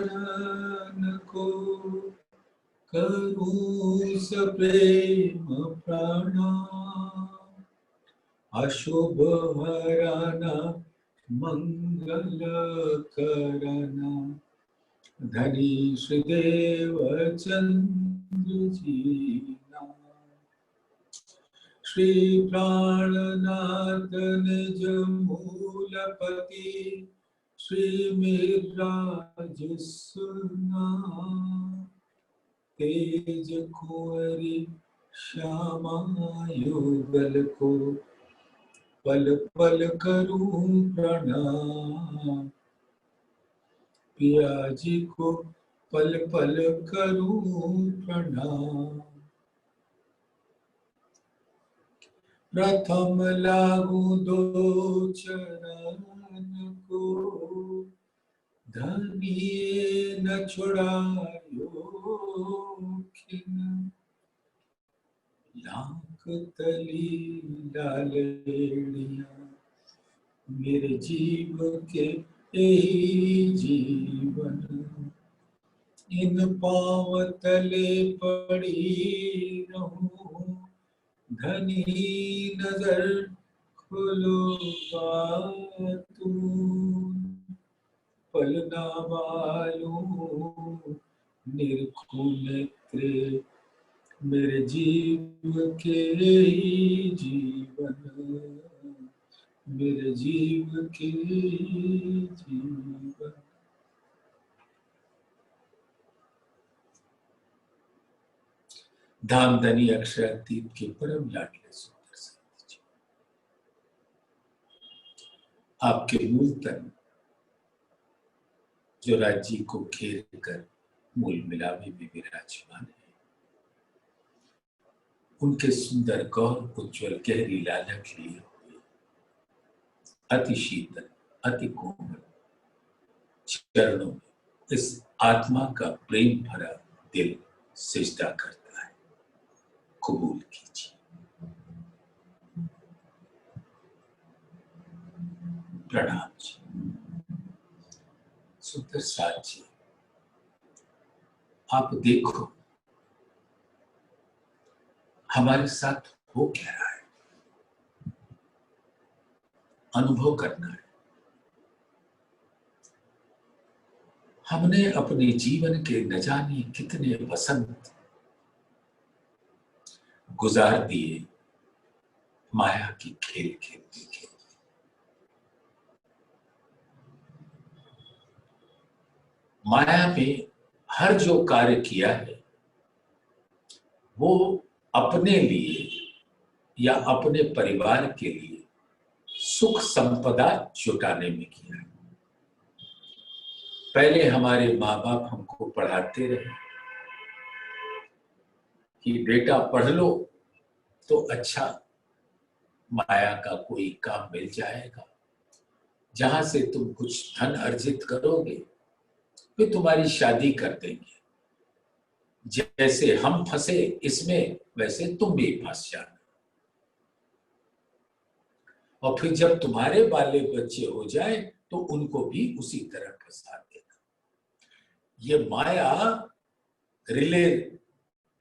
शरण को करूं सप्रेम प्रणाम। अशुभ हरण मंगल करना धनी श्रीदेव चंद्र जी नाम। श्री प्राणनाथ निज मूलपति श्री मिराज सुना। तेज कुंवरी श्यामा युगल को पल पल करूं प्रणाम। पिया जी को पल पल करूं प्रणाम। प्रथम लागू दो चरण को धनिये न छुड़ायो खिन। लाख तली लालेड़िया मेरे जीव के यही जीवन। इन पाँव तले पड़ी रहूं धनी नजर खुलो तू। पलना बालू निरखूं नेत्रे मेरे जीव के ही जीवन। मेरे जीव के जीवन। धामधनी अक्षरातीत के परम लाडले सुंदर संत जी, आपके मूल तन जो राज्य को घेर कर मूल मिलावे में विराजमान है, उनके सुंदर गौर उज्ज्वल गहरी लालक लिए हुए अति शीतल अति कोमल चरणों में इस आत्मा का प्रेम भरा दिल सिजदा करता है। कबूल कीजिए। प्रणाम जी। सुंदर साथ जी, आप देखो हमारे साथ हो क्या रहा है, अनुभव करना है। हमने अपने जीवन के न जाने कितने वसंत गुजार दिए माया की खेल खेलते खेलते। माया में हर जो कार्य किया है वो अपने लिए या अपने परिवार के लिए सुख संपदा जुटाने में किया है। पहले हमारे माँ बाप हमको पढ़ाते रहे कि बेटा पढ़ लो तो अच्छा माया का कोई काम मिल जाएगा, जहां से तुम कुछ धन अर्जित करोगे फिर तुम्हारी शादी कर देंगे। जैसे हम फंसे इसमें वैसे तुम भी फंस जाना, और फिर जब तुम्हारे बाले बच्चे हो जाए तो उनको भी उसी तरह फंसा देना। ये माया रिले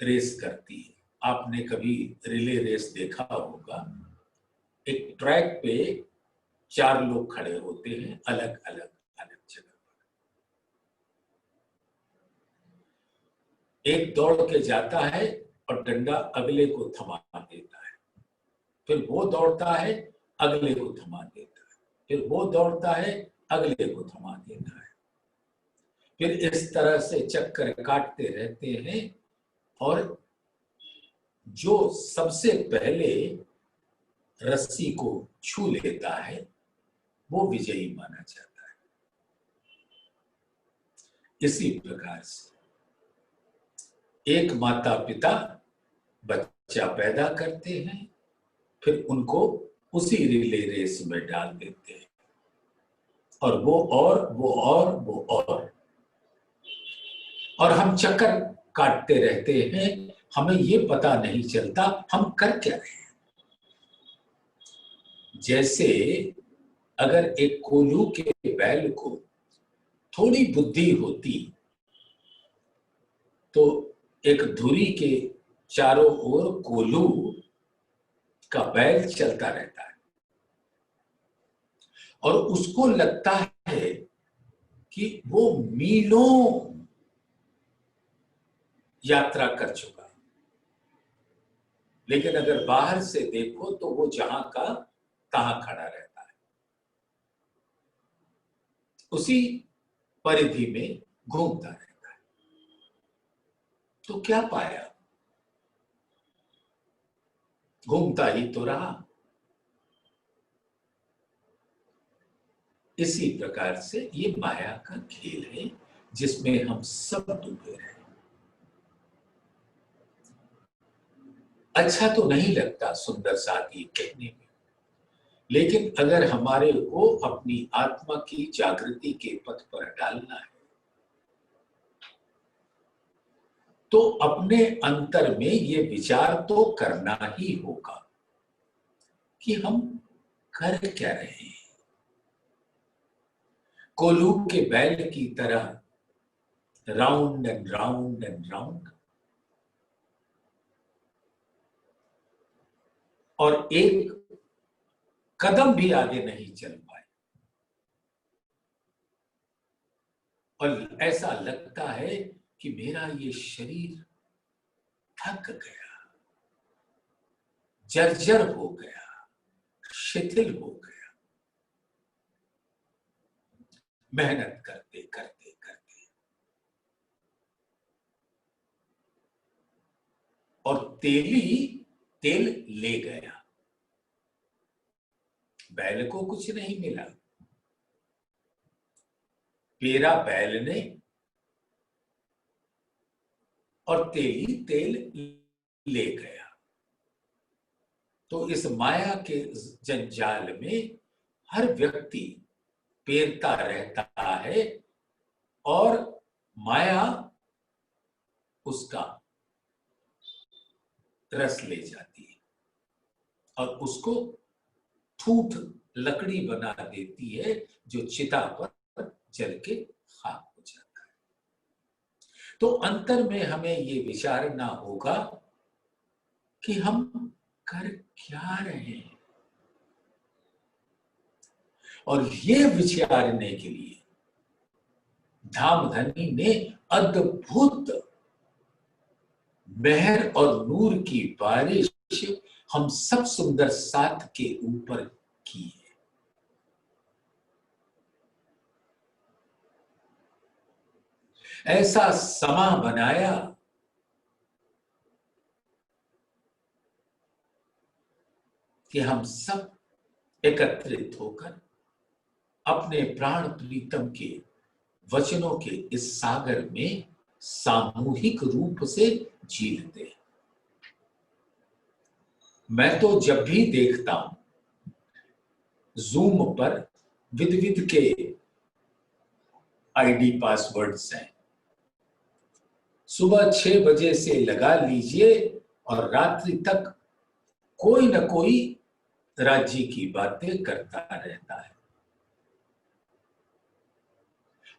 रेस करती है। आपने कभी रिले रेस देखा होगा, एक ट्रैक पे 4 लोग खड़े होते हैं अलग अलग जगह पर। एक दौड़ के जाता है और डंडा अगले को थमा देता है, फिर वो दौड़ता है अगले को थमा देता है, फिर वो दौड़ता है अगले को थमा देता है। फिर इस तरह से चक्कर काटते रहते हैं और जो सबसे पहले रस्सी को छू लेता है वो विजयी माना जाता है। इसी प्रकार से एक माता पिता बच्चा पैदा करते हैं, फिर उनको उसी रिले रेस में डाल देते हैं, और और हम चक्कर काटते रहते हैं। हमें ये पता नहीं चलता हम कर क्या रहे हैं। जैसे अगर एक कोल्हू के बैल को थोड़ी बुद्धि होती तो एक धुरी के चारों ओर कोल्हू का बैल चलता रहता है और उसको लगता है कि वो मीलों यात्रा कर चुका, लेकिन अगर बाहर से देखो तो वो जहां का तहां खड़ा रहता है, उसी परिधि में घूमता रहता है। तो क्या पाया? घूमता ही तो रहा। इसी प्रकार से ये माया का खेल है जिसमें हम सब डूबे रहे। अच्छा तो नहीं लगता सुंदर साथ ये कहने में, लेकिन अगर हमारे को अपनी आत्मा की जागृति के पथ पर डालना है तो अपने अंतर में ये विचार तो करना ही होगा कि हम कर क्या रहे हैं। कोल्हू के बैल की तरह round and round and round, और एक कदम भी आगे नहीं चल पाए, और ऐसा लगता है कि मेरा ये शरीर थक गया, जर्जर हो गया, शिथिल हो गया, मेहनत करते करते करते। और तेली तेल ले गया, बैल को कुछ नहीं मिला, पेरा बैल ने और तेली तेल ले गया। तो इस माया के जंजाल में हर व्यक्ति पेरता रहता है और माया उसका रस ले जाती है और उसको ठूठ लकड़ी बना देती है जो चिता पर जल के खाक हो जाता है। तो अंतर में हमें ये विचारना होगा कि हम कर क्या रहे हैं, और ये विचारने के लिए धामधनी ने अद्भुत मेहर और नूर की बारिश हम सब सुंदर साथ के ऊपर की है। ऐसा समा बनाया कि हम सब एकत्रित होकर अपने प्राण प्रीतम के वचनों के इस सागर में सामूहिक रूप से जी लेते हैं। मैं तो जब भी देखता हूं जूम पर विद विद के आईडी पासवर्ड्स हैं, सुबह 6 बजे से लगा लीजिए और रात्रि तक कोई न कोई राज्य की बातें करता रहता है,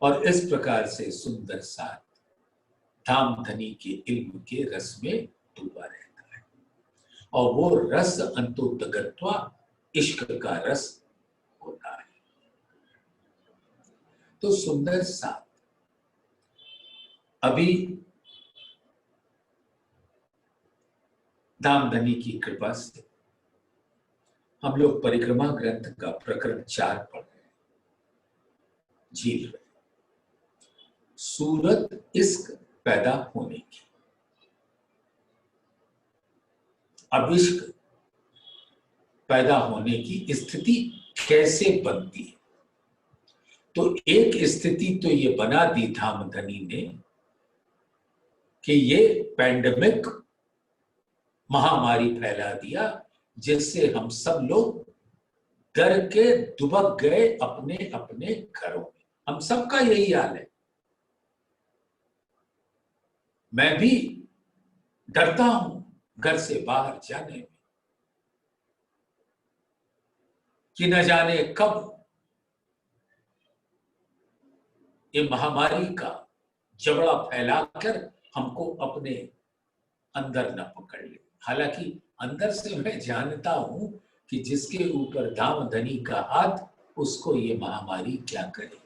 और इस प्रकार से सुंदर साथ धामधनी के इल्म के रस में डूबा रहता है, और वो रस अंतोतगत्वा इश्क का रस होता है। तो सुंदर साथ अभी धामधनी की कृपा से हम लोग परिक्रमा ग्रंथ का प्रकरण 4 पढ़ रहे हैं, झील रहे। सूरत इश्क पैदा होने की, अब इश्क पैदा होने की स्थिति कैसे बनती है? तो एक स्थिति तो ये बना दी धामधनी ने कि ये पैंडेमिक महामारी फैला दिया, जिससे हम सब लोग डर के दुबक गए अपने अपने घरों में। हम सबका यही हाल है। मैं भी डरता हूं घर से बाहर जाने में कि न जाने कब ये महामारी का जबड़ा फैलाकर हमको अपने अंदर न पकड़ ले। हालांकि अंदर से मैं जानता हूं कि जिसके ऊपर धाम धनी का हाथ, उसको ये महामारी क्या करेगी।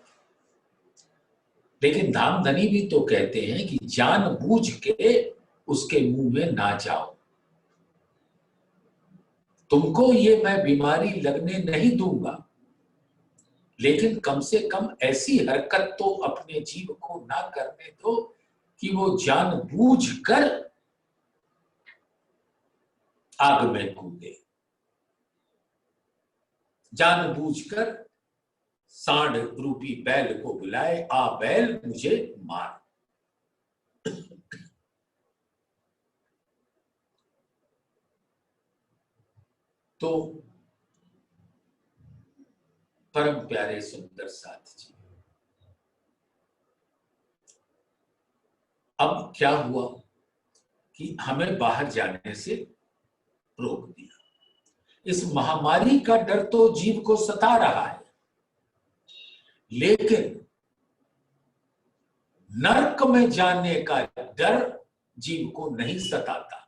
लेकिन धाम धनी भी तो कहते हैं कि जानबूझ के उसके मुंह में ना जाओ। तुमको ये मैं बीमारी लगने नहीं दूंगा, लेकिन कम से कम ऐसी हरकत तो अपने जीव को ना करने दो कि वो जानबूझकर आग में कूदे, जानबूझकर सांड रूपी बैल को बुलाए, आ बैल मुझे मार। तो परम प्यारे सुंदर साथ जी, अब क्या हुआ कि हमें बाहर जाने से रोक दिया। इस महामारी का डर तो जीव को सता रहा है, लेकिन नरक में जाने का डर जीव को नहीं सताता।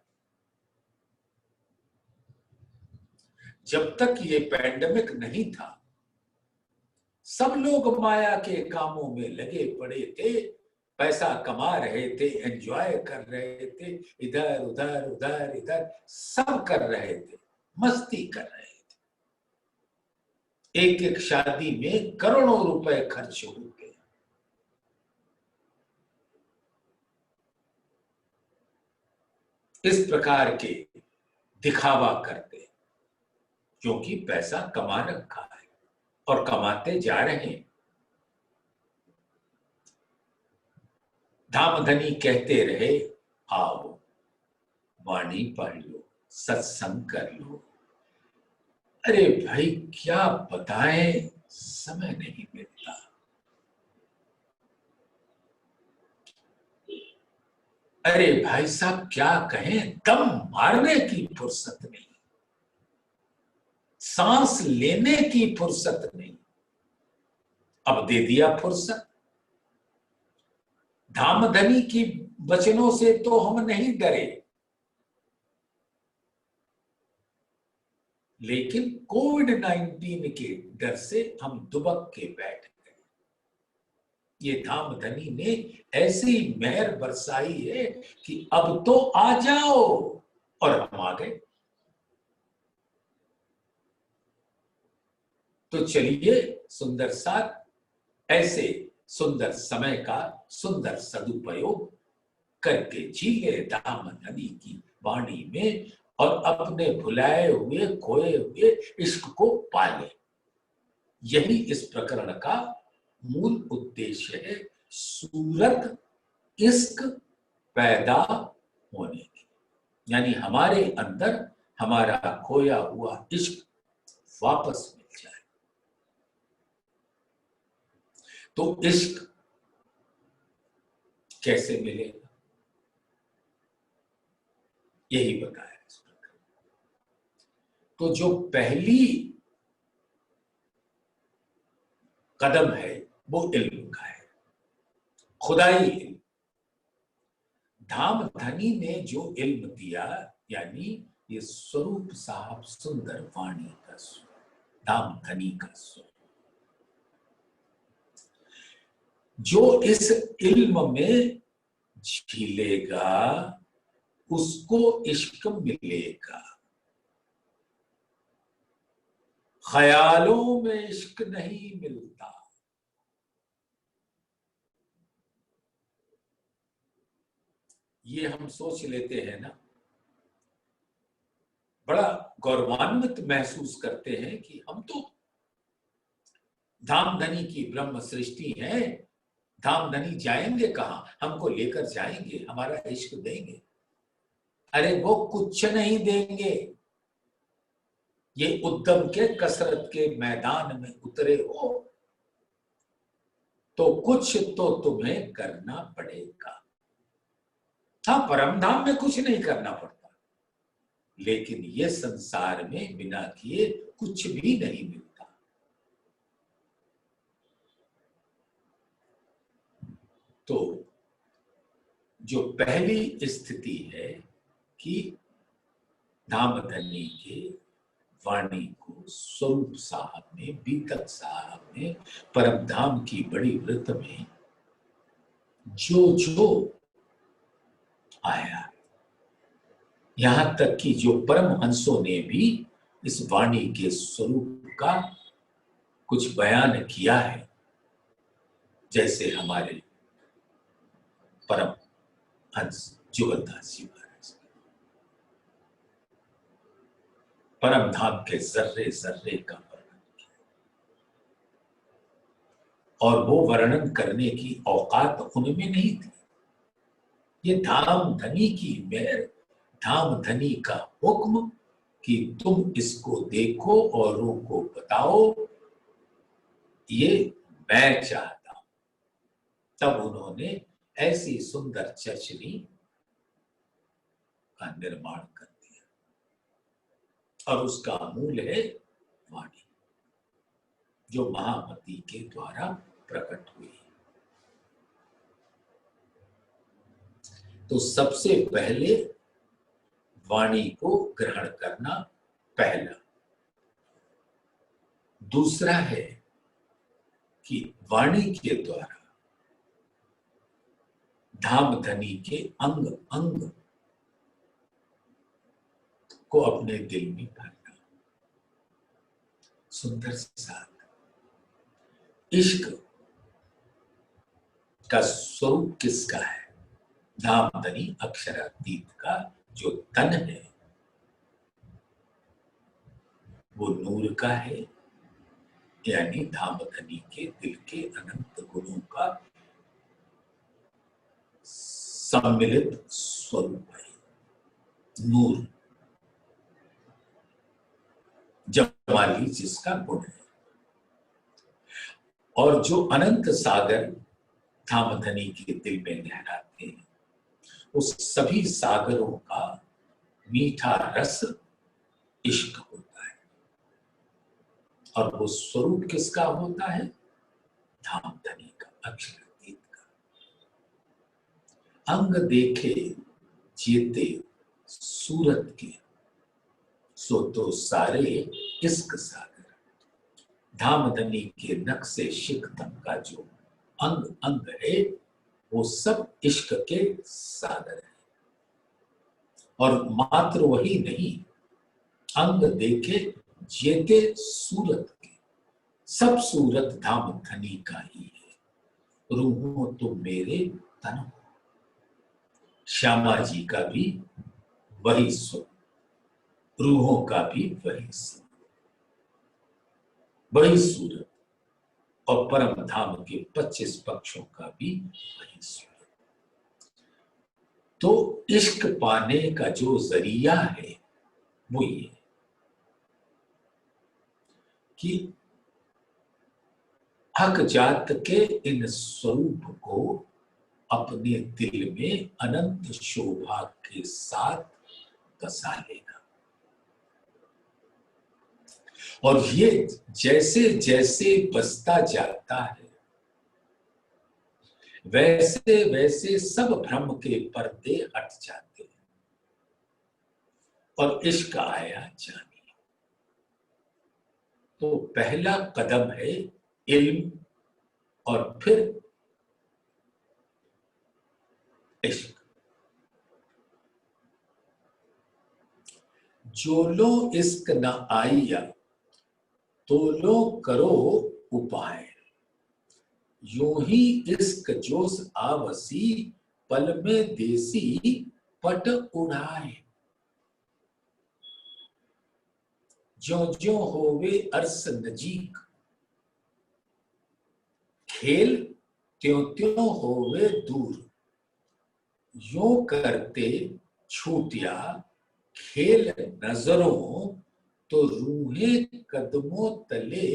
जब तक ये पैंडेमिक नहीं था, सब लोग माया के कामों में लगे पड़े थे, पैसा कमा रहे थे, एंजॉय कर रहे थे, इधर उधर उधर इधर सब कर रहे थे, मस्ती कर रहे थे। एक एक शादी में करोड़ों रुपए खर्च होते। इस प्रकार के दिखावा करते, क्योंकि पैसा कमा रखा है और कमाते जा रहे हैं। धामधनी कहते रहे, आओ वाणी पढ़ लो, सत्संग कर लो। अरे भाई क्या बताएं, समय नहीं मिलता। अरे भाई साहब क्या कहें, दम मारने की फुर्सत नहीं, सांस लेने की फुर्सत नहीं। अब दे दिया फुर्सत। धामधनी की वचनों से तो हम नहीं डरे, लेकिन कोविड-19 के डर से हम दुबक के बैठ गए। ये धामधनी ने ऐसी मेहर बरसाई है कि अब तो आ जाओ, और हम आ गए। तो चलिए सुंदर साथ, ऐसे सुंदर समय का सुंदर सदुपयोग करके जिले धामधनी की वाणी में, और अपने भुलाए हुए खोए हुए इश्क को पाले। यही इस प्रकरण का मूल उद्देश्य है, सूरत इश्क पैदा होने की, यानी हमारे अंदर हमारा खोया हुआ इश्क वापस मिल जाए। तो इश्क कैसे मिलेगा, यही बताया इस प्रकार। तो जो पहली कदम है वो इल्म का है, खुदाई इल्म। धामधनी ने जो इल्म दिया, यानी ये स्वरूप साहब सुंदर वाणी का स्वर, धामधनी का स्वर, जो इस इल्म में झीलेगा उसको इश्क मिलेगा। ख्यालों में इश्क नहीं मिलता। ये हम सोच लेते हैं ना, बड़ा गौरवान्वित महसूस करते हैं कि हम तो धामधनी की ब्रह्म सृष्टि है, धामधनी जाएंगे कहां, हमको लेकर जाएंगे, हमारा इश्क देंगे। अरे वो कुछ नहीं देंगे। ये उद्यम के कसरत के मैदान में उतरे हो तो कुछ तो तुम्हें करना पड़ेगा। हाँ, परमधाम में कुछ नहीं करना पड़ता, लेकिन ये संसार में बिना किए कुछ भी नहीं मिलता। तो जो पहली स्थिति है कि धामधनी के वाणी को स्वरूप साहब ने, बीतक साहब ने परम धाम की बड़ी व्रत में जो जो आया, यहां तक कि जो परम हंसों ने भी इस वाणी के स्वरूप का कुछ बयान किया है, जैसे हमारे परम हंस जुगलदास जी महाराज परम धाम के जर्रे जर्रे का वर्णन किया, और वो वर्णन करने की औकात उनमें नहीं थी। ये धामधनी की मेहर, धामधनी का हुक्म कि तुम इसको देखो औरों को बताओ, ये मैं चाहता हूं। तब उन्होंने ऐसी सुंदर चचरी का निर्माण कर दिया, और उसका मूल है वाणी, जो महामती के द्वारा प्रकट हुई। तो सबसे पहले वाणी को ग्रहण करना पहला। दूसरा है कि वाणी के द्वारा धामधनी के अंग अंग को अपने दिल में भरना। सुंदर साथ इश्क का स्वरूप किसका है? धामधनी अक्षरातीत का जो तन है वो नूर का है, यानी धामधनी के दिल के अनंत गुणों का सम्मिलित स्वरूप है। नूर जमाली जिसका गुण है, और जो अनंत सागर धामधनी के दिल में लहराते हैं, उस सभी सागरों का मीठा रस इश्क होता है। और वो स्वरूप किसका होता है? धामधनी का, अक्षरातीत का। अंग देखे जेते सूरत के, सो तो सारे इश्क सागर। धामधनी के नक्शे शिकतम का जो अंग अंग है, वो सब इश्क के सागर है। और मात्र वही नहीं, अंग देखे जेते सूरत के, सब सूरत धामधनी का ही है। रूहों तुम मेरे तन हो, श्यामा जी का भी वही स्वरूप, रूहों का भी वही स्वरूप, वही सूरत, और परम धाम के 25 पक्षों का भी वही सूरत। तो इश्क पाने का जो जरिया है वो ये कि हक जात के इन स्वरूप को अपने दिल में अनंत शोभा के साथ बसा लेना। और ये जैसे जैसे बसता जाता है, वैसे वैसे सब भ्रम के पर्दे हट जाते हैं और इश्क आया जानिए। तो पहला कदम है इल्म, और फिर इश्क। जो लो इश्क न आइया, तो लो करो उपाय। यूं ही इश्क जोश आवसी, पल में देसी पट उड़ाए। ज्यों ज्यों होवे अरस नजीक, खेल त्यों त्यों होवे दूर। यूं करते छूटिया खेल नजरों, तो रूहे कदमों तले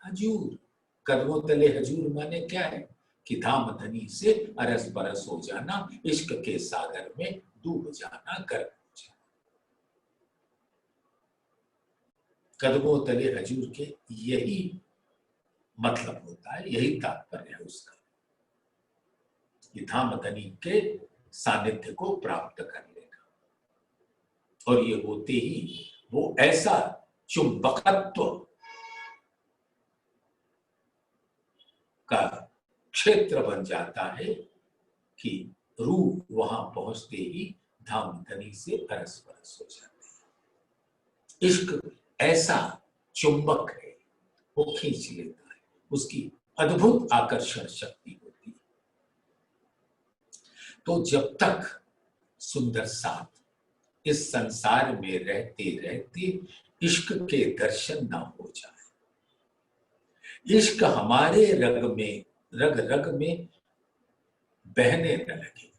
हजूर। कदमों तले हजूर माने क्या है? कि धामधनी से अरस बरस हो जाना, इश्क के सागर में डूब जाना, गर्क हो जाना। कदमों तले हजूर के यही मतलब होता है, यही तात्पर्य है उसका। ये धामधनी के सानिध्य को प्राप्त कर लेगा और ये होते ही वो ऐसा चुंबकत्व का क्षेत्र बन जाता है कि रूह वहां पहुंचते ही धामधनी से अरस परस हो जाती है। इश्क ऐसा चुंबक है, वो खींच लेता है, उसकी अद्भुत आकर्षण शक्ति होती है। तो जब तक सुंदर साथ इस संसार में रहते रहते इश्क के दर्शन ना हो जाए, इश्क हमारे रग रग में बहने न लगे,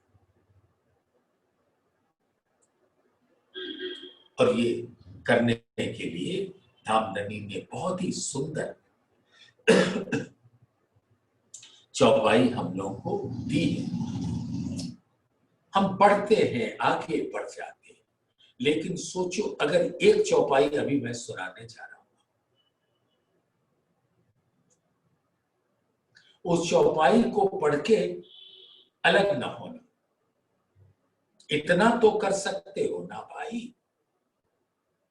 और ये करने के लिए धामधनी ने बहुत ही सुंदर चौपाई हम लोगों को दी है। हम पढ़ते हैं, आगे बढ़ जाते हैं, लेकिन सोचो अगर एक चौपाई अभी मैं सुनाने जा रहा हूं, उस चौपाई को पढ़ के अलग ना होना, इतना तो कर सकते हो ना भाई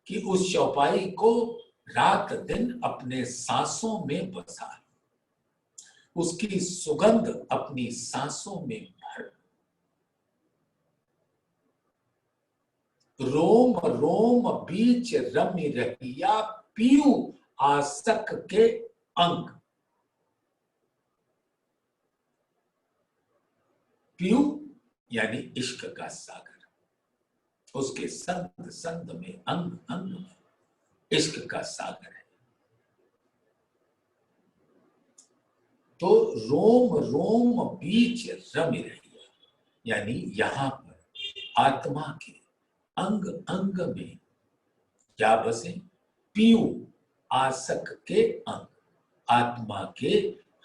कि उस चौपाई को रात दिन अपने सांसों में बसा, उसकी सुगंध अपनी सांसों में भर, रोम रोम बीच रमि रहिया पीयू आसक के अंग। पीयू यानी इश्क का सागर, उसके संग संग में अंग अंग में इश्क का सागर है। तो रोम रोम बीच रमि रहिया यानी यहां पर आत्मा के अंग अंग में क्या बसे, पीयू आसक के अंग, आत्मा के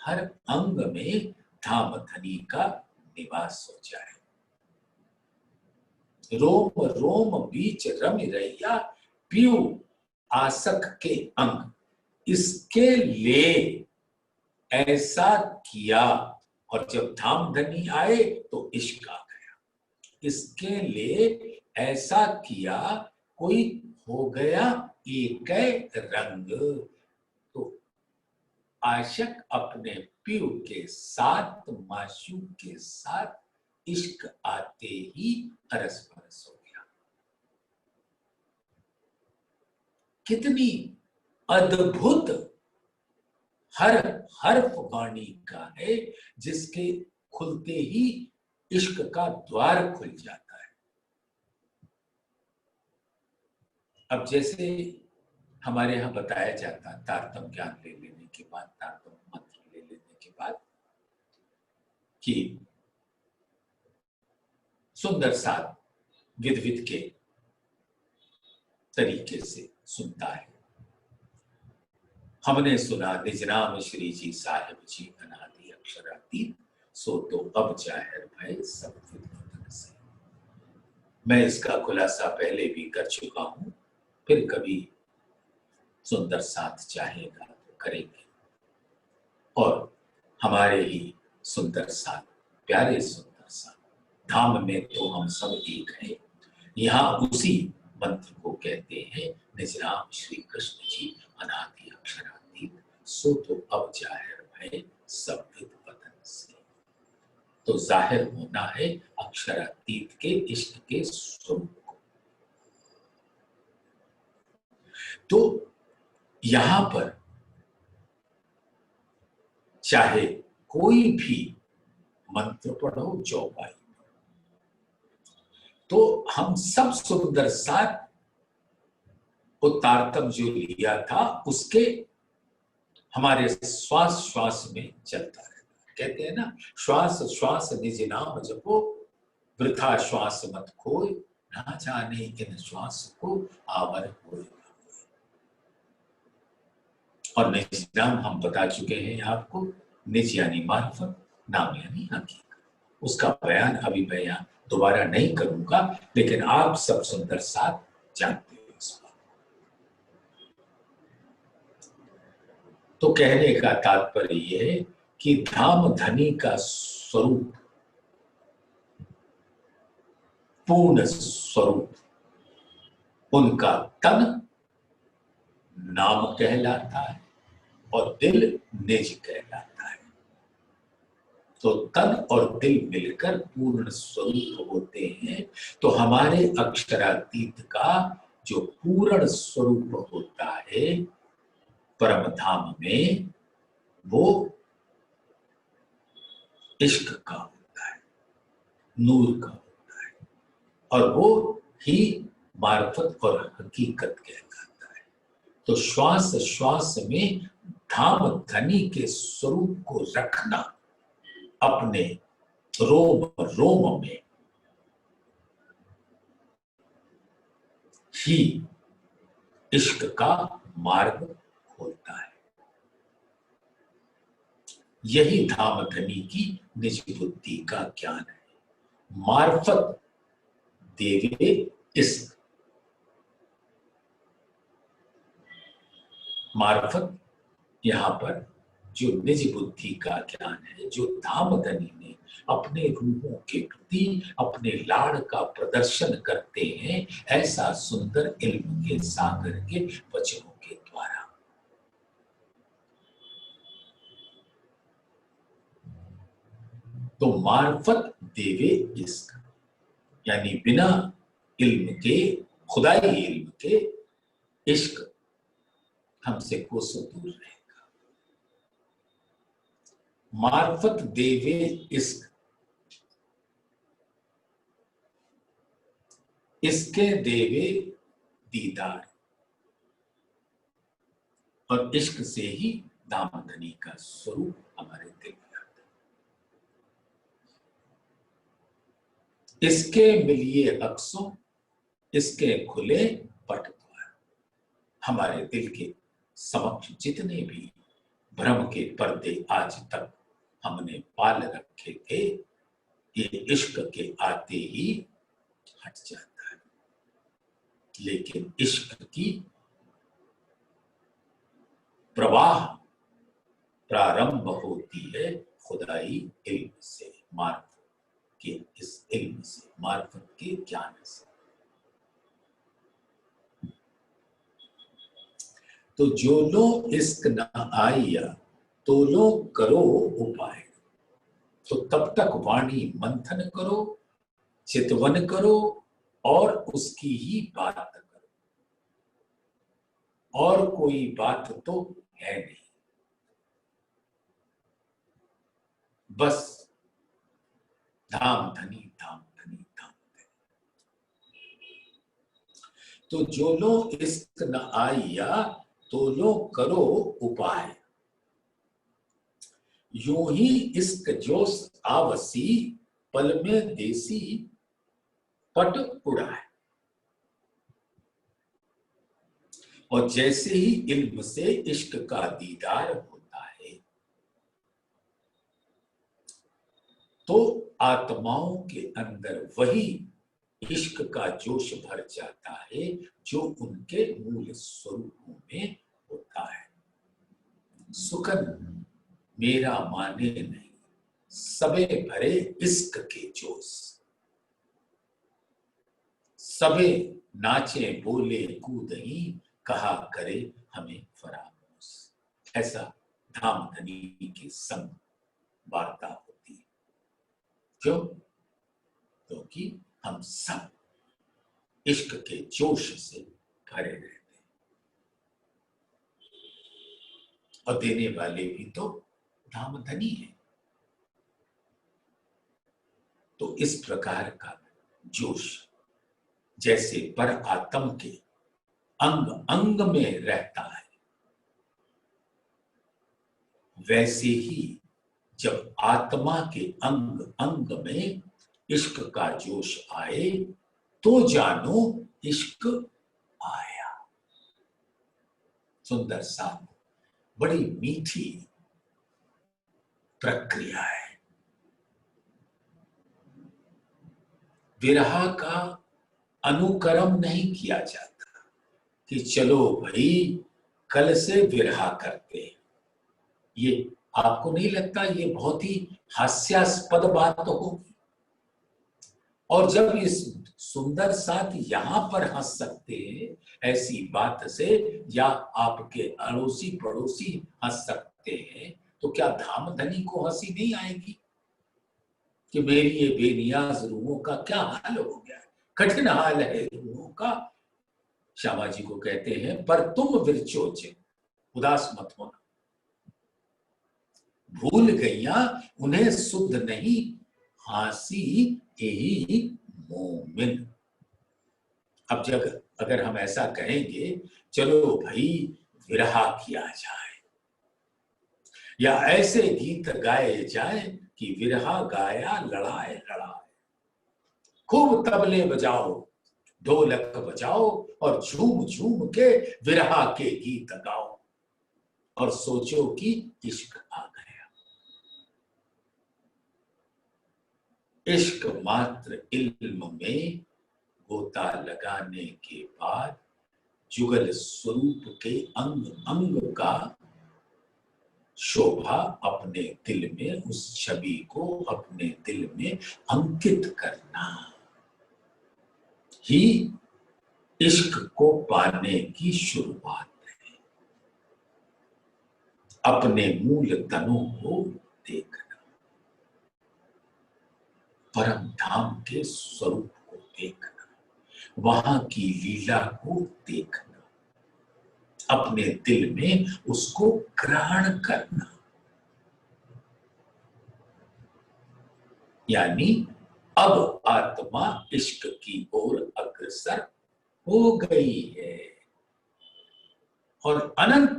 हर अंग में धामधनी का निवास हो जाए। रोम रोम बीच रमि रहिया पीयू आसक के अंग, इसके लिए ऐसा किया, और जब धामधनी आए तो इश्क आ गया। इसके लिए ऐसा किया कोई हो गया एक रंग। तो आशिक अपने पीयू के साथ, माशूक के साथ इश्क आते ही अरस परस हो गया। कितनी अद्भुत हर हर्फ वाणी का है, जिसके खुलते ही इश्क का द्वार खुल जाता है। अब जैसे हमारे यहाँ बताया जाता, तारतम ज्ञान ले लेने के बाद, तारतम मंत्र ले लेने के बाद, कि सुंदर साथ विद के तरीके से सुनता है। हमने सुना निज नाम श्री जी साहिब जी अनादि अक्षरातीत, सो तो अब जाहिर भय सब विद से। मैं इसका खुलासा पहले भी कर चुका हूं, फिर कभी सुंदर साथ चाहेगा तो करेंगे। और हमारे ही सुंदर साथ, प्यारे सुंदर साथ, धाम में तो हम सब एक हैं। यहाँ उसी मंत्र को कहते हैं निज नाम श्री कृष्ण जी अनादि अक्षरातीत, सो तो अब जाहिर भय सब विद वतन से। तो जाहिर होना है अक्षरातीत के इष्ट के स्वरूप को। तो यहां पर चाहे कोई भी मंत्र पढ़ो चौपाई, तो हम सब सुंदर साथ तारतम जो लिया था उसके हमारे श्वास श्वास में चलता रहता। कहते हैं ना, श्वास श्वास निज नाम जपो, वृथा श्वास मत खोए, ना जाने इन श्वास को आवर होए। और निज नाम हम बता चुके हैं आपको, निज यानी मार्फत, नाम यानी हकीकत। उसका बयान अभी मैं यहाँ दोबारा नहीं करूंगा, लेकिन आप सब सुंदर साथ जानते हो इस बात। तो कहने का तात्पर्य यह है कि धामधनी का स्वरूप पूर्ण स्वरूप, उनका तन नाम कहलाता है और दिल निज कहलाता है। तो तन और दिल मिलकर पूर्ण स्वरूप होते हैं। तो हमारे अक्षरातीत का जो पूर्ण स्वरूप होता है परम धाम में, वो इश्क का होता है, नूर का होता है, और वो ही मार्फत और हकीकत कहलाता है। तो श्वास श्वास में धाम धनी के स्वरूप को रखना अपने रोम रोम में ही इश्क का मार्ग खोलता है। यही धाम धनी की निज बुद्धि का ज्ञान है। मार्फत देवे इश्क, मार्फत यहां पर जो निज बुद्धि का ज्ञान है, जो धाम धनी ने अपने रूपों के प्रति अपने लाड़ का प्रदर्शन करते हैं, ऐसा सुंदर इल्म के सागर के वचनों के द्वारा। तो मार्फत देवे इश्क, यानी बिना इल्म के, खुदाई इल्म के इश्क हमसे कोसों दूर रहेगा। मार्फत देवे इश्क, इसके देवे दीदार, और इश्क से ही दामदनी का स्वरूप हमारे दिल में आता है। इसके मिलिए अक्सों, इसके खुले पट द्वार। हमारे दिल के समक्ष जितने भी भ्रम के पर्दे आज तक हमने पाल रखे थे, ये इश्क के आते ही हट जाता है। लेकिन इश्क की प्रवाह प्रारंभ होती है खुदाई इल्म से, मार्फत के इस इल्म से, मार्फत के ज्ञान से। तो जो लो इश्क न आइया, तो लो करो उपाय। तो तब तक वाणी मंथन करो, चितवन करो और उसकी ही बात करो, और कोई बात तो है नहीं। बस धाम धनी धाम धनी धाम धनी। तो जो लो इश्क न आइया, तो लो करो उपाय। यूं ही इश्क जोश आवसी, पल में देसी पट उड़ाए। और जैसे ही इल्म से इश्क का दीदार होता है, तो आत्माओं के अंदर वही इश्क का जोश भर जाता है जो उनके मूल स्वरूपों में होता है। सुखन मेरा माने नहीं, सबे भरे इश्क के जोश। सबे नाचे बोले कूदही, कहा करे हमें फरामोश। ऐसा धाम धनी की संग वार्ता होती है। क्यों? क्योंकि हम सब इश्क के जोश से भरे रहते हैं, और देने वाले भी तो धाम धनी है। तो इस प्रकार का जोश जैसे पर आत्म के अंग अंग में रहता है, वैसे ही जब आत्मा के अंग अंग में इश्क का जोश आए, तो जानो इश्क आया। सुंदर सा, बड़ी मीठी प्रक्रिया है। विरह का अनुकरण नहीं किया जाता कि चलो भाई कल से विरह करते हैं। ये आपको नहीं लगता ये बहुत ही हास्यास्पद बात तो होगी? और जब इस सुंदर साथ यहां पर हंस सकते हैं ऐसी बात से, या आपके अड़ोसी पड़ोसी हंस सकते हैं, तो क्या धाम धनी को हंसी नहीं आएगी कि मेरी ये बेनियाज रूहों का क्या हाल हो गया है, कठिन हाल है रूहों का। श्यामा जी को कहते हैं, पर तुम विरचोचे, उदास मत होना, भूल गईया उन्हें सुध नहीं, हंसी यही मोमिन। अब जब अगर हम ऐसा कहेंगे, चलो भाई विरहा किया जाए, या ऐसे गीत गाए जाए कि विरहा गाया लड़ाए लड़ाए, खूब तबले बजाओ, ढोलक बजाओ और झूम झूम के विरहा के गीत गाओ, और सोचो कि इश्क आ गया। इश्क मात्र इल्म में गोता लगाने के बाद जुगल स्वरूप के अंग अंग का शोभा अपने दिल में, उस छवि को अपने दिल में अंकित करना ही इश्क को पाने की शुरुआत है। अपने मूल तनों को देखना, परम धाम के स्वरूप को देखना, वहां की लीला को देखना, अपने दिल में उसको ग्रहण करना, यानी अब आत्मा इश्क की ओर अग्रसर हो गई है और अनंत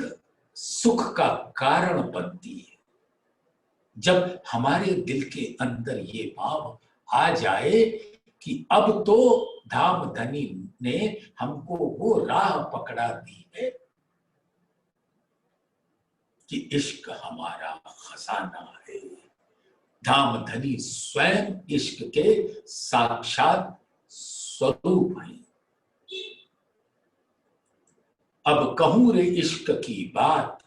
सुख का कारण बनती है। जब हमारे दिल के अंदर ये भाव आ जाए कि अब तो धाम धनी ने हमको वो राह पकड़ा दी है कि इश्क हमारा खजाना है, धाम धनी स्वयं इश्क के साक्षात स्वरूप हैं। अब कहूं रे इश्क की बात,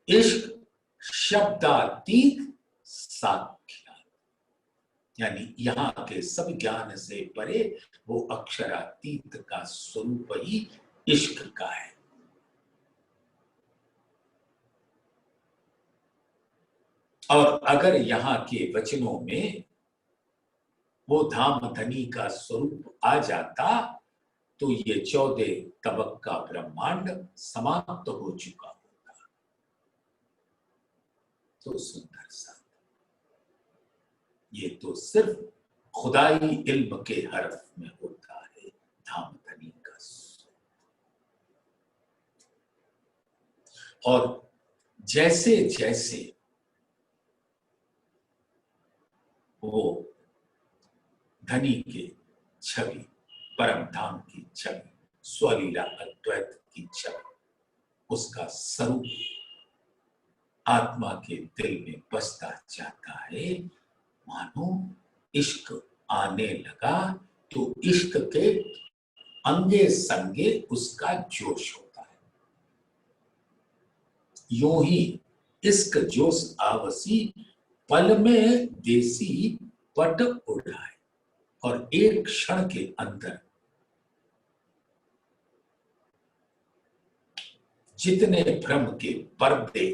इश्क शब्दातीत साक्षात, यानी यहां के सब ज्ञान से परे वो अक्षरातीत का स्वरूप ही इश्क का है। और अगर यहां के वचनों में वो धाम धनी का स्वरूप आ जाता तो ये 14 तबक का ब्रह्मांड समाप्त हो चुका होता। तो सुंदर सा, ये तो सिर्फ खुदाई इल्म के हरफ में होता है धाम धनी का स्वरूप। और जैसे जैसे वो धनी के छवि, परम धाम की छवि, स्वलीला अद्वैत की छवि, उसका स्वरूप आत्मा के दिल में बसता जाता है, मानो इश्क आने लगा तो इश्क के अंगे संगे उसका जोश होता है। यूं ही इश्क जोश आवसी, पल में देसी पट उड़ाए, और एक क्षण के अंदर जितने भ्रम के पर्दे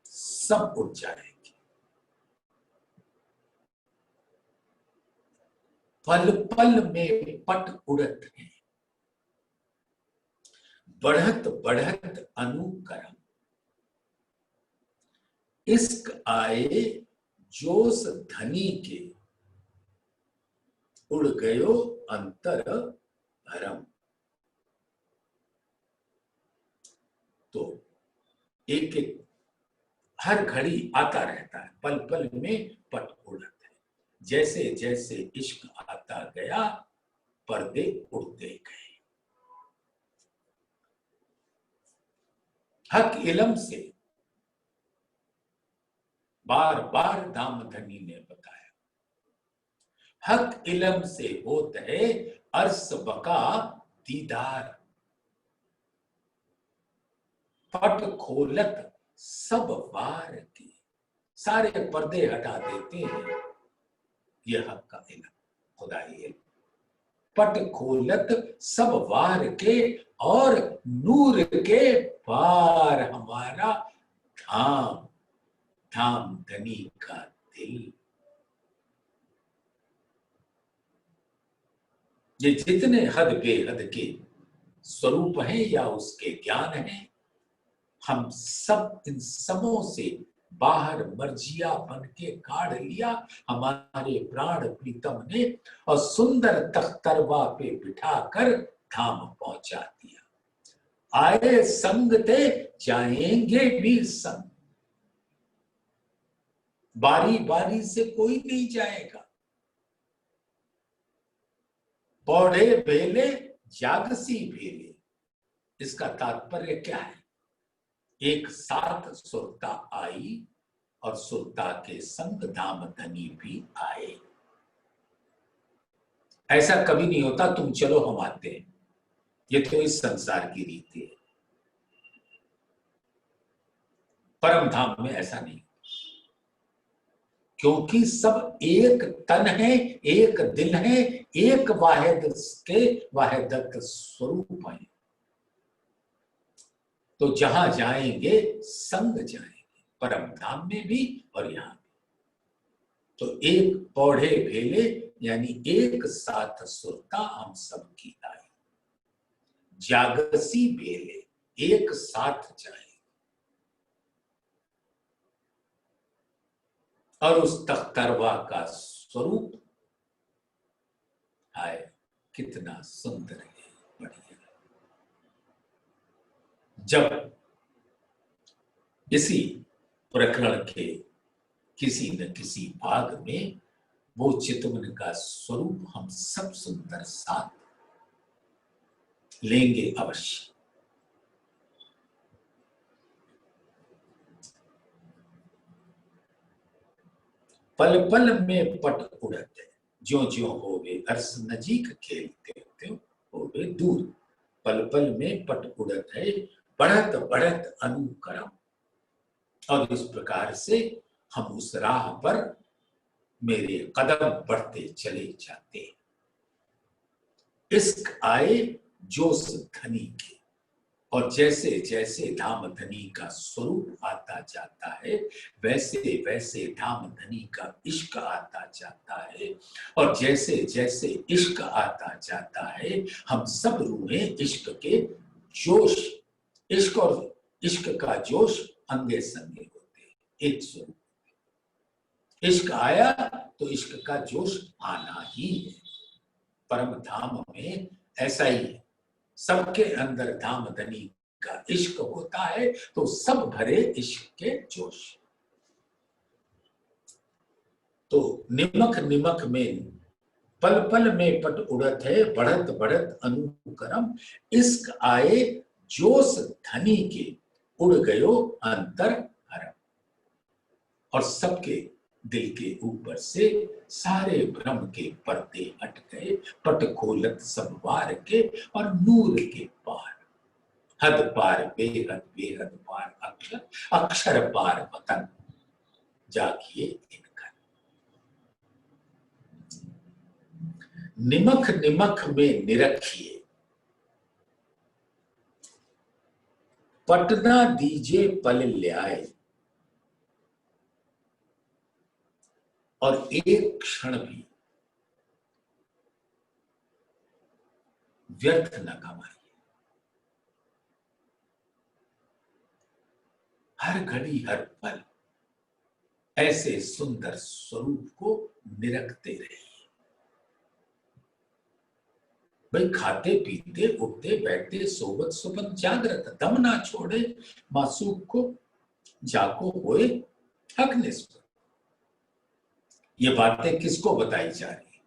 सब उड़ जाएंगे। पल पल में पट उड़त है, बढ़त बढ़त अनुकरम, इश्क आए जोश धनी के, उड़ गयो अंतर भरम। तो एक एक हर घड़ी आता रहता है, पल पल में पट उड़त है। जैसे जैसे इश्क आता गया पर्दे उड़ते गए। हक इलम से बार बार धाम धनी ने बताया, हक इलम से होत है अर्श बका दीदार, पट खोलत सब वार की, सारे पर्दे हटा देते हैं ये हक का इल्म, खुदाई इल्म। पट खोलत सब वार के और नूर के पार हमारा धाम, धाम धनी का दिल। ये जितने हद बेहद के स्वरूप हैं या उसके ज्ञान हैं, हम सब इन सबों से बाहर मर्जिया बन के काढ़ लिया हमारे प्राण प्रीतम ने, और सुंदर तख्तरवा पे बिठाकर धाम पहुंचा दिया। आए संग थे जाएंगे भी संग, बारी बारी से कोई नहीं जाएगा। पौधे भेले जागसी भेले, इसका तात्पर्य क्या है? एक साथ सुरता आई और सुरता के संग धाम धनी भी आए। ऐसा कभी नहीं होता तुम चलो हम आते हैं, ये तो इस संसार की रीति है। परम धाम में ऐसा नहीं, क्योंकि सब एक तन है, एक दिल है, एक वाहिद के वाहिदत स्वरूप है। तो जहां जाएंगे संग जाएंगे, परम धाम में भी और यहां भी। तो एक पौधे भेले यानी एक साथ सुरता हम सब की आई, जागसी भेले एक साथ जाए, और उस तख्तरवा का स्वरूप है कितना सुंदर है, बढ़िया। जब इसी प्रकरण के किसी न किसी भाग में वो चितवन का स्वरूप हम सब सुंदर साथ लेंगे अवश्य। पल पल में पट उड़त है, ज्यों ज्यों होवे अर्स नजीक खेलते त्यों होवे दूर। पल पल में पट उड़त है, बढ़त बढ़त अनुकरम, और इस प्रकार से हम उस राह पर मेरे कदम बढ़ते चले जाते हैं। इश्क आए जोश धनी के, और जैसे जैसे धाम धनी का स्वरूप आता जाता है, वैसे वैसे धाम धनी का इश्क आता जाता है, और जैसे जैसे इश्क आता जाता है हम सब रूहें इश्क के जोश, इश्क और इश्क का जोश अंगे संगे होते हैं, एक स्वरूप। इश्क आया तो इश्क का जोश आना ही है। परम धाम में ऐसा ही है, सबके अंदर धाम धनी का इश्क होता है, तो सब भरे इश्क के जोश। तो निमक निमक में पल पल में पट उड़त है, बढ़त बढ़त अनुकरम, इश्क आए जोश धनी के, उड़ गयो अंतर हरम। और सबके दिल के ऊपर से सारे भ्रम के पर्दे हट गए, पट खोलत सब वार के और नूर के पार। हद पार बेहद, बेहद पार अक्षर, अक्षर पार वतन, जागिए इनका। निमक निमक में निरखिए, पटना दीजे पल ल्याए, और एक क्षण भी व्यर्थ न गवाइए। हर घड़ी हर पल ऐसे सुंदर स्वरूप को निरखते रहिए। भाई खाते पीते उठते बैठते सोवत सुपन जागृत, दम ना छोड़े मासूक को, जाको होए हक निस्बत। ये बातें किसको बताई जा रही है?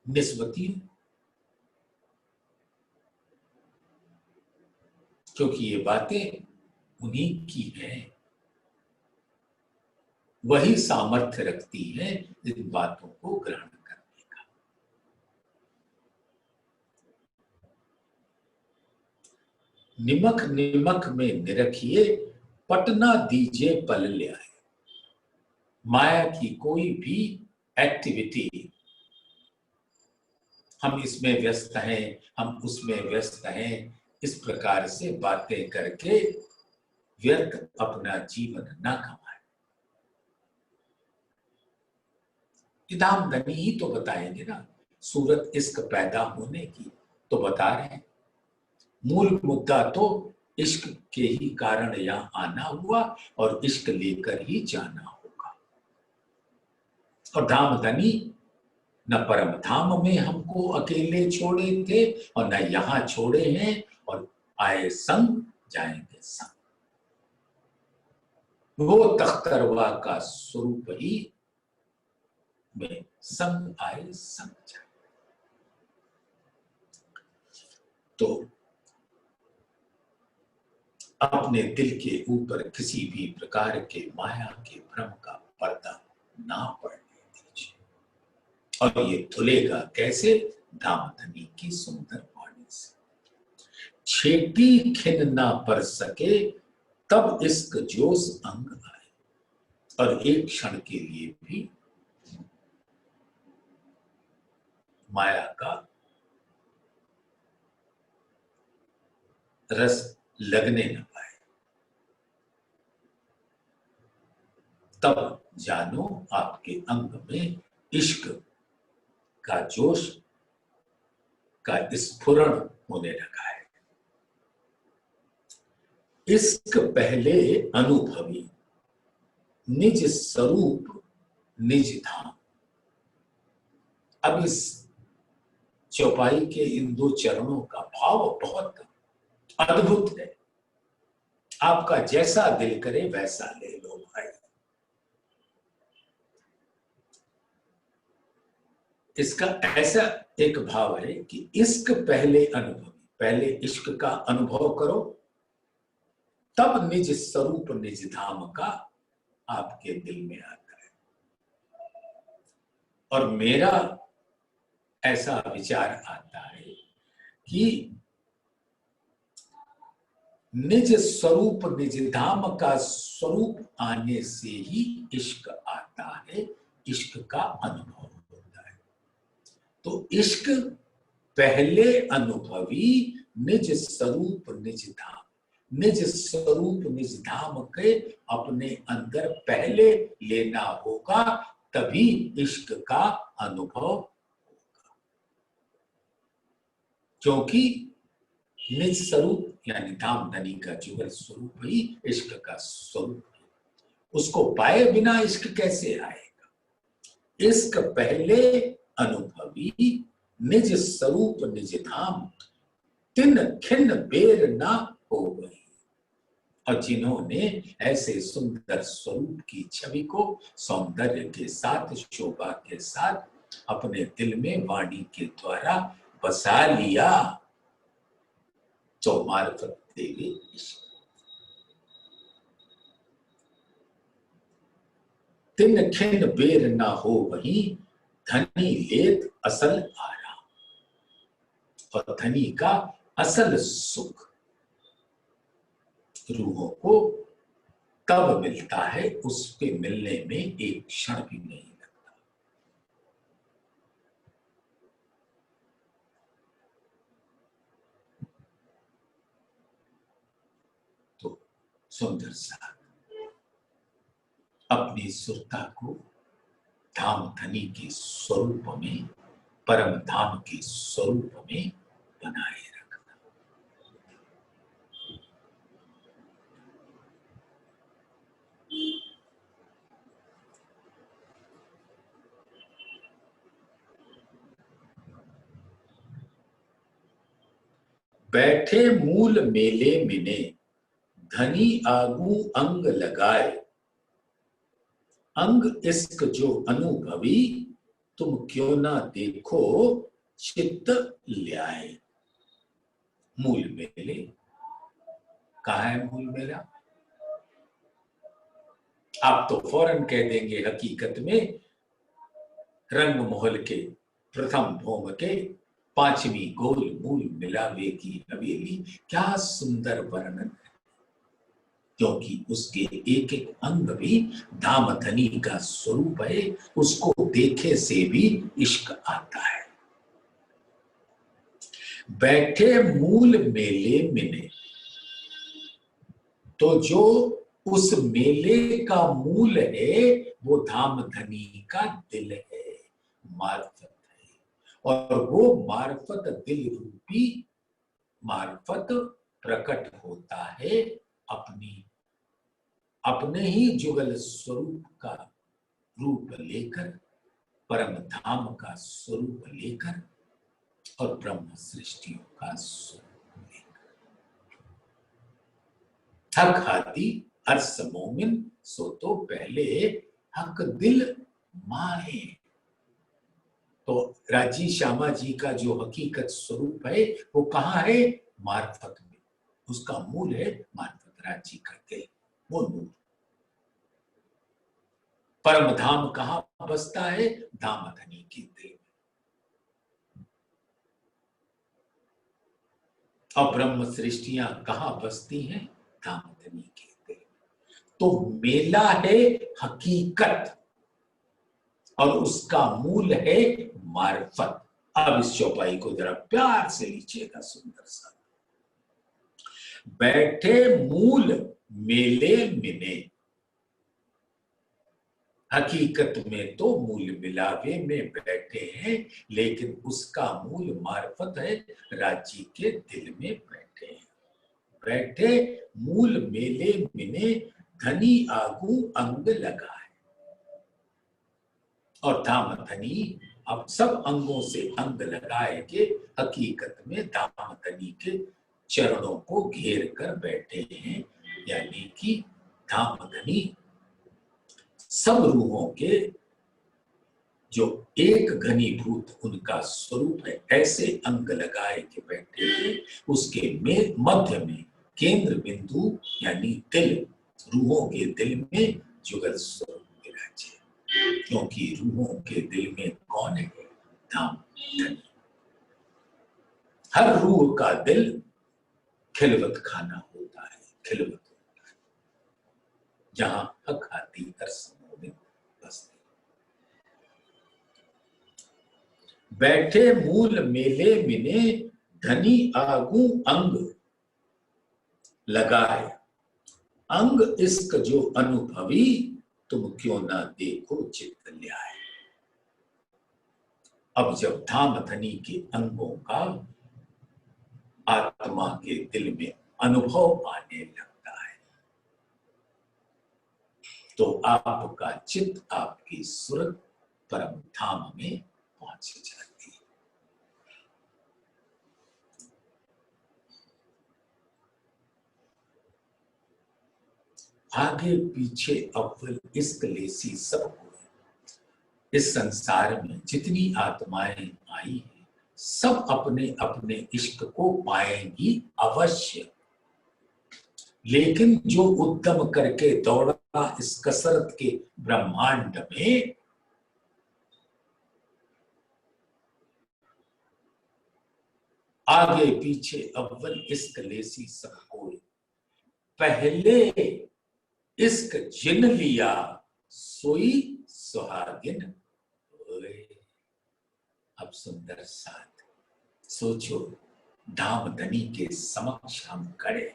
निस्बती, क्योंकि ये बातें उन्हीं की हैं, वही सामर्थ्य रखती है इन बातों को ग्रहण करने का। निमक निमक में निरखिए, पटना दीजे पल ले आए। माया की कोई भी एक्टिविटी हम इसमें व्यस्त हैं, हम उसमें व्यस्त हैं, इस प्रकार से बातें करके व्यर्थ अपना जीवन ना कमाए। धामधनी ही तो बताएंगे ना, सूरत इश्क पैदा होने की तो बता रहे हैं। मूल मुद्दा तो इश्क के ही कारण यहां आना हुआ और इश्क लेकर ही जाना होगा। और धामधनी न परम धाम में हमको अकेले छोड़े थे और न यहां छोड़े हैं, और आए संग जाएंगे संग। वो तख्तरवा का स्वरूप ही में संग आए संग जाए। तो अपने दिल के ऊपर किसी भी प्रकार के माया के भ्रम का पर्दा ना पड़ने दीजिए। और ये धुलेगा कैसे? धामधनी की सुंदर वाणी से। छेटी खिन ना पर सके तब इश्क जोश अंग आए। और एक क्षण के लिए भी माया का रस लगने न पाए, तब जानो आपके अंग में इश्क का जोश का स्फुरण होने लगा है। इश्क पहले अनुभवी, निज स्वरूप निज धाम। अब इस चौपाई के इन दो चरणों का भाव बहुत अद्भुत है। आपका जैसा दिल करे वैसा ले लो भाई। इसका ऐसा एक भाव है कि इश्क पहले अनुभवी, पहले इश्क का अनुभव करो, तब निज स्वरूप निज धाम का आपके दिल में आता है। और मेरा ऐसा विचार आता है कि निज स्वरूप निज धाम का स्वरूप आने से ही इश्क आता है, इश्क का अनुभव होता है। तो इश्क पहले अनुभवी, निज स्वरूप निज धाम। निज स्वरूप निज धाम के अपने अंदर पहले लेना होगा, तभी इश्क का अनुभव होगा। क्योंकि निज स्वरूप यानी धामधनी का जीवन स्वरूप ही इश्क का स्वरूप है। उसको पाए बिना इश्क कैसे आएगा? इश्क पहले अनुभवी, निज स्वरूप निज धाम, तिन खिन्न बेर ना हो गई। और जिन्होंने ऐसे सुंदर स्वरूप की छवि को सौंदर्य के साथ, शोभा के साथ अपने दिल में वाणी के द्वारा बसा लिया, तो मार्फत देवे इश्क। तिन खिन बेर ना हो वही, धनी लेत असल आराम। और धनी का असल सुख रूहों को तब मिलता है, उसके मिलने में एक क्षण भी नहीं लगता। तो सुंदर सा अपनी सुरता को धामधनी के स्वरूप में, परम धाम के स्वरूप में बनाए रखना। बैठे मूल मेले मिने, धनी आगू अंग लगाए। अंग इश्क जो अनुभवी, तुम क्यों ना देखो चित्त ल्याए। मूल मेले कहाँ है? मूल मेला आप तो फौरन कह देंगे हकीकत में रंग महल के प्रथम भोम के पांचवी गोल मूल मिलावे की हवेली। क्या सुंदर वर्णन, क्योंकि उसके एक एक अंग भी धामधनी का स्वरूप है। उसको देखे से भी इश्क आता है। बैठे मूल मेले मिने, तो जो उस मेले का मूल है वो धाम धनी का दिल है, मार्फत है। और वो मार्फत दिल रूपी मार्फत प्रकट होता है अपने ही जुगल स्वरूप का रूप लेकर, परम धाम का स्वरूप लेकर और ब्रह्म सृष्टियों का स्वरूप लेकर। हक हाथी अर्स मोमिन, सो तो पहले हक दिल माहे। तो राजी श्यामा जी का जो हकीकत स्वरूप है वो कहाँ है? मार्फत में। उसका मूल है मार्फत, राजी का दिल, वो नूर। परम धाम कहाँ बसता है? धाम धनी के दिल में। और ब्रह्म सृष्टियां कहाँ बसती हैं? धाम धनी के दिल में। तो मेला है हकीकत और उसका मूल है मार्फत। अब इस चौपाई को जरा प्यार से लीजिएगा, सुंदर सा। बैठे मूल मेले मिने, हकीकत में तो मूल मिलावे में बैठे हैं, लेकिन उसका मूल मार्फत है, राजी के दिल में बैठे हैं। बैठे मूल मेले मिने, धनी आगू अंग लगा है। और धाम धनी अब सब अंगों से अंग लगाए के हकीकत में धाम धनी के चरणों को घेर कर बैठे हैं। यानी कि धाम धनी सब रूहों के जो एक घनीभूत उनका स्वरूप है, ऐसे अंग लगाए के बैठे हैं। उसके में मध्य में केंद्र बिंदु यानी दिल, रूहों के दिल में जुगल स्वरूप विराजे। क्योंकि रूहों के दिल में कौन है? धाम धनी। हर रूह का दिल खिलवत खाना होता है, खिलवत होता है, जहां हक हाथी अर्समों में बसते। बैठे मूल मेले मिने, धनी आगू अंग लगाए। अंग इश्क जो अनुभवी, तुम क्यों ना देखो चित्त ल्याए। अब जब धाम धनी के अंगों का आत्मा के दिल में अनुभव आने लगता है, तो आपका चित्त, आपकी सूरत परम धाम में पहुंच जाती है। आगे पीछे अव्वल इश्क लेसी सब हुए। इस संसार में जितनी आत्माएं आई हैं, सब अपने अपने इश्क को पाएंगी अवश्य। लेकिन जो उद्यम करके दौड़ा इस कसरत के ब्रह्मांड में, आगे पीछे अव्वल इश्क लेसी सब कोई, पहले इश्क जिन लिया सोई सुहागिन होए। अब सुंदर साथ सोचो, धाम धनी के समक्ष हम खड़े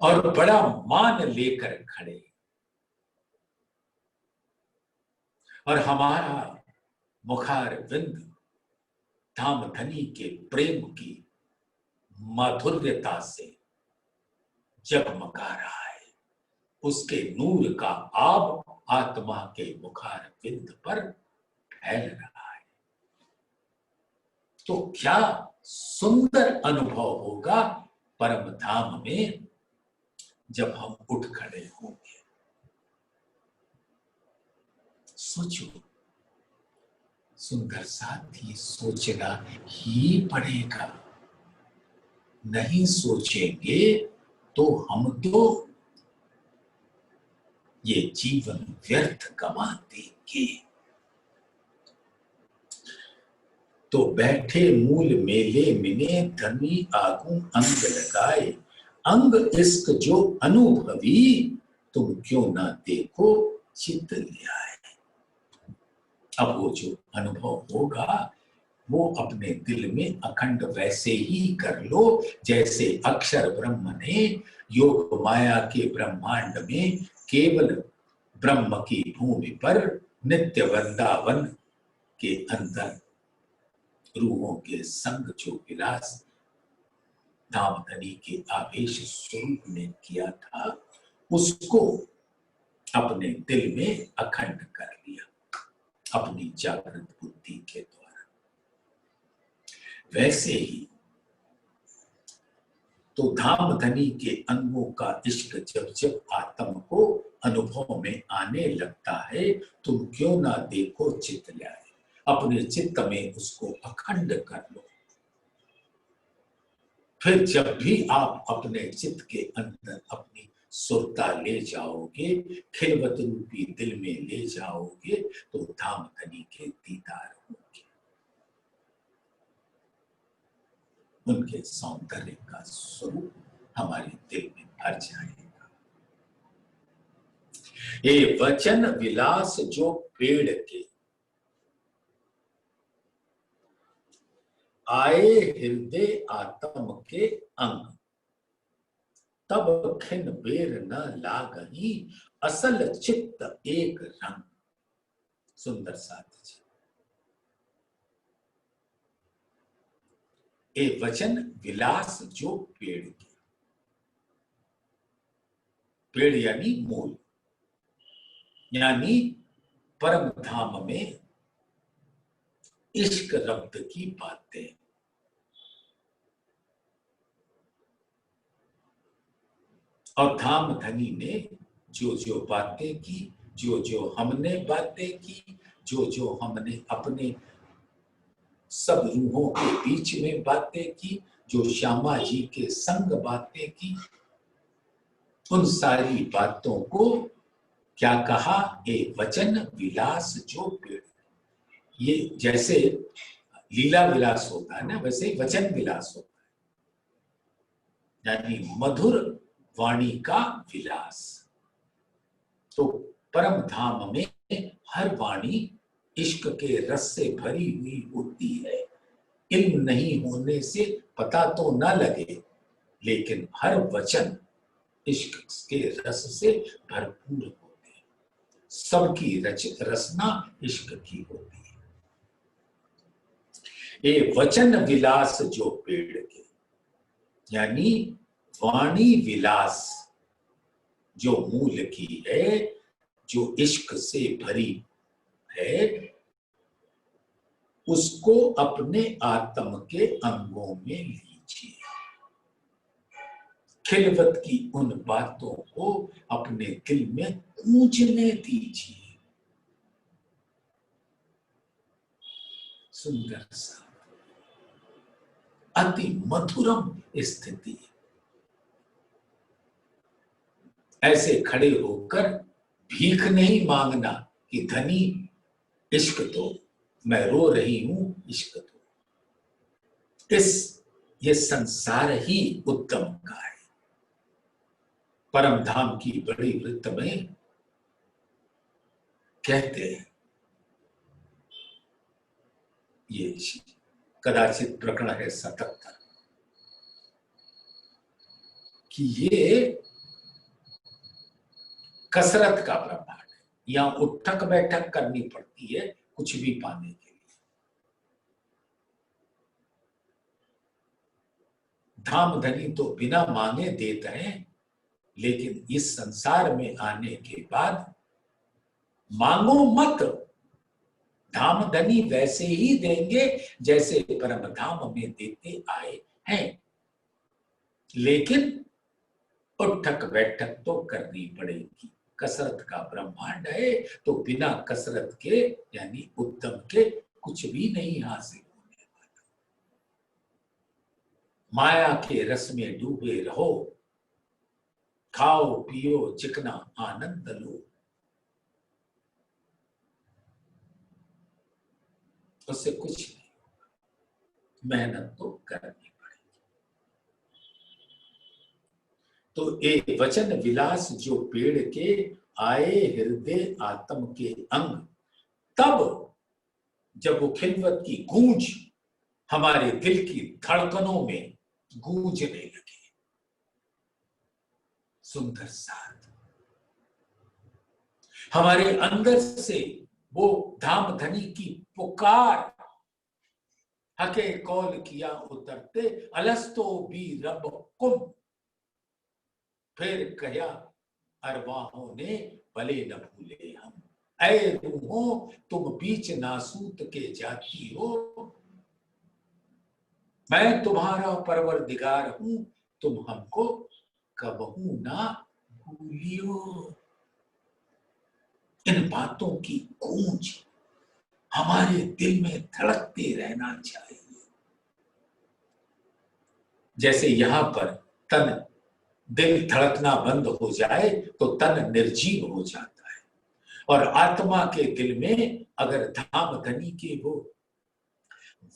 और बड़ा मान लेकर खड़े, और हमारा मुखार बिंद धाम धनी के प्रेम की माधुर्यता से जगमगा रहा है। उसके नूर का आब आत्मा के मुखार बिंद पर फैल रहा है। तो क्या सुंदर अनुभव होगा परम धाम में जब हम उठ खड़े होंगे। सोचो, सुंदर साथ ये सोचना ही पड़ेगा। नहीं सोचेंगे तो हम तो ये जीवन व्यर्थ गवा देंगे। तो बैठे मूल मेले मिने, धनी आगू अंग लगाए। अंग इश्क जो अनुभवी, तुम क्यों ना देखो चित्त ल्याए। अब वो जो अनुभव होगा वो अपने दिल में अखंड वैसे ही कर लो जैसे अक्षर ब्रह्म ने योग माया के ब्रह्मांड में केवल ब्रह्म की भूमि पर नित्य वृंदावन के अंदर रूहों के संग जो विलास धामधनी के आवेश स्वरूप ने किया था, उसको अपने दिल में अखंड कर लिया अपनी जागृत बुद्धि के द्वारा। वैसे ही तो धामधनी के अंगों का इश्क जब जब आत्म को अनुभव में आने लगता है, तुम क्यों ना देखो चित्त लाए, अपने चित्त में उसको अखंड कर लो। फिर जब भी आप अपने चित्त के अंदर अपनी सुरता ले जाओगे, खिलवत रूपी दिल में ले जाओगे, तो धामधनी के दीदार होंगे, उनके सौंदर्य का स्वरूप हमारे दिल में भर जाएगा। ये वचन विलास जो पेड़ के आए हृदय आत्म के अंग, तब खिन बेर न लागही असल चित्त एक रंग। सुंदर साथ जी, ए वचन विलास जो पेड़ के, पेड़ यानी मूल, यानी परम धाम में इश्क रब्त की बातें, और धामधनी ने जो जो बातें की, जो जो हमने बातें की, जो जो हमने अपने सब रूहों के बीच में बातें की, जो श्यामा जी के संग बातें की, उन सारी बातों को क्या कहा, ए वचन विलास जो पेड़। ये जैसे लीला विलास होता है ना, वैसे वचन विलास होता है, यानी मधुर वाणी का विलास। तो परम धाम में हर वाणी इश्क के रस से भरी हुई होती है। इल्म नहीं होने से पता तो न लगे, लेकिन हर वचन इश्क के रस से भरपूर होते हैं। सबकी रचना इश्क की होती है। ये वचन विलास जो पेड़ के, यानी वाणी विलास जो मूल की है, जो इश्क से भरी है, उसको अपने आत्म के अंगों में लीजिए। खिलवत की उन बातों को अपने दिल में गूंजने दीजिए। सुंदर सा अति मधुरम स्थिति। ऐसे खड़े होकर भीख नहीं मांगना कि धनी इश्क दो, मैं रो रही हूं इश्क दो। ये संसार ही उत्तम का है। परम धाम की बड़ी वृत्त में कहते हैं, ये कदाचित प्रकरण है 77, कि ये कसरत का ब्रह्मांड है। यहां उठक बैठक करनी पड़ती है कुछ भी पाने के लिए। धामधनी तो बिना मांगे देते हैं, लेकिन इस संसार में आने के बाद मांगो मत, धामधनी वैसे ही देंगे जैसे परम धाम में देते आए हैं। लेकिन उठक बैठक तो करनी पड़ेगी। कसरत का ब्रह्मांड है, तो बिना कसरत के यानी उत्तम के कुछ भी नहीं हासिल होने वाला। माया के रस में डूबे रहो, खाओ पियो चिकना आनंद लो, उससे कुछ नहीं, मेहनत तो करनी पड़ेगी। तो एक वचन विलास जो पेड़ के आए हृदय आत्म के अंग, तब जब वो खिलवत की गूंज हमारे दिल की धड़कनों में गूंजने लगे। सुंदर साथ हमारे अंदर से वो धामधनी की पुकार, हके कौल किया उतरते, अलस्तो भी रब्बकुम, फिर कहा अरवाहों ने भले न भूले हम, ऐ रूहों तुम बीच नासूत के जाती हो, मैं तुम्हारा परवरदिगार हूं, तुम हमको कबहू ना भूलियो। इन बातों की गूंज हमारे दिल में धड़कते रहना चाहिए। जैसे यहां पर तन, दिल धड़कना बंद हो जाए तो तन निर्जीव हो जाता है, और आत्मा के दिल में अगर धामधनी के वो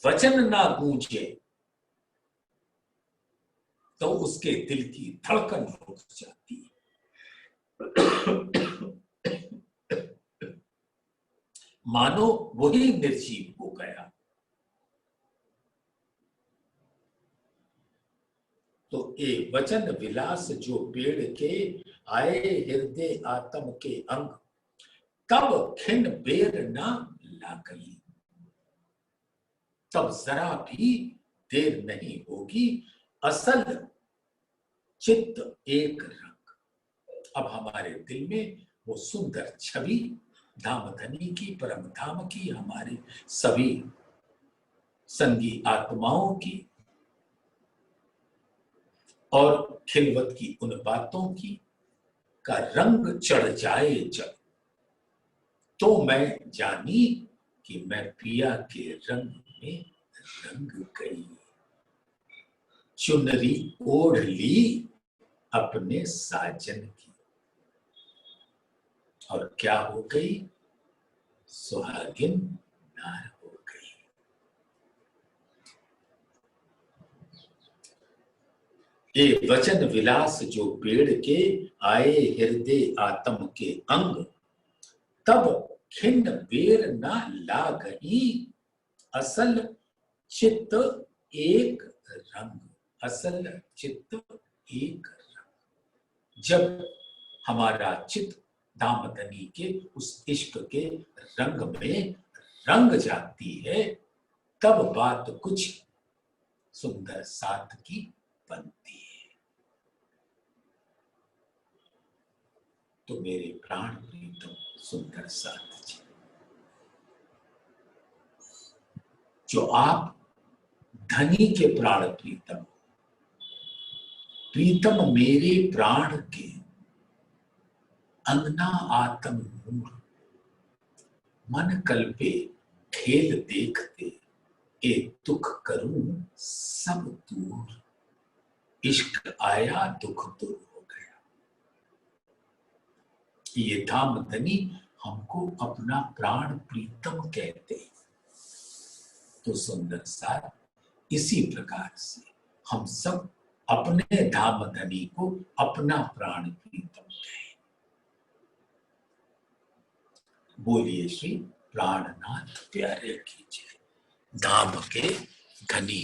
वचन ना गूंजे तो उसके दिल की धड़कन रुक जाती है। मानो वही निर्जीव हो गया। तो ए वचन विलास जो पेड़ के, आए हृदय आत्म के अंग, तब खिन बेर ना लागई, तब जरा भी देर नहीं होगी, असल चित्त एक रंग। अब हमारे दिल में वो सुंदर छवि धामधनी की, परम धाम की, हमारी सभी संगी आत्माओं की और खिलवत की उन बातों की का रंग चढ़ जाए जब, तो मैं जानी कि मैं पिया के रंग में रंग गई। चुनरी ओढ़ ली अपने साजन की, और क्या हो गई, सुहागिन नार हो गई। ये वचन विलास जो पेड़ के, आए हृदय आत्म के अंग, तब खिन्न बेर ना लागही, असल चित्त एक रंग, असल चित्त एक रंग। जब हमारा चित्त दामदनी के उस इश्क के रंग में रंग जाती है, तब बात कुछ सुंदर साथ की बनती है। तो मेरे प्राण प्रीतम सुंदर साथ जी, जो आप धनी के प्राण प्रीतम, प्रीतम मेरे प्राण के अंगना आत्म मूल, मन कल्पे खेल देखते, ए दुख करूं सब दूर, इश्क आया दुख दूर हो गया। ये धामधनी हमको अपना प्राण प्रीतम कहते हैं। तो सुंदर साथ, इसी प्रकार से हम सब अपने धामधनी को अपना प्राण प्रीतम कहें। बोलिए श्री प्राणनाथ प्यारे की जय। धाम के धनी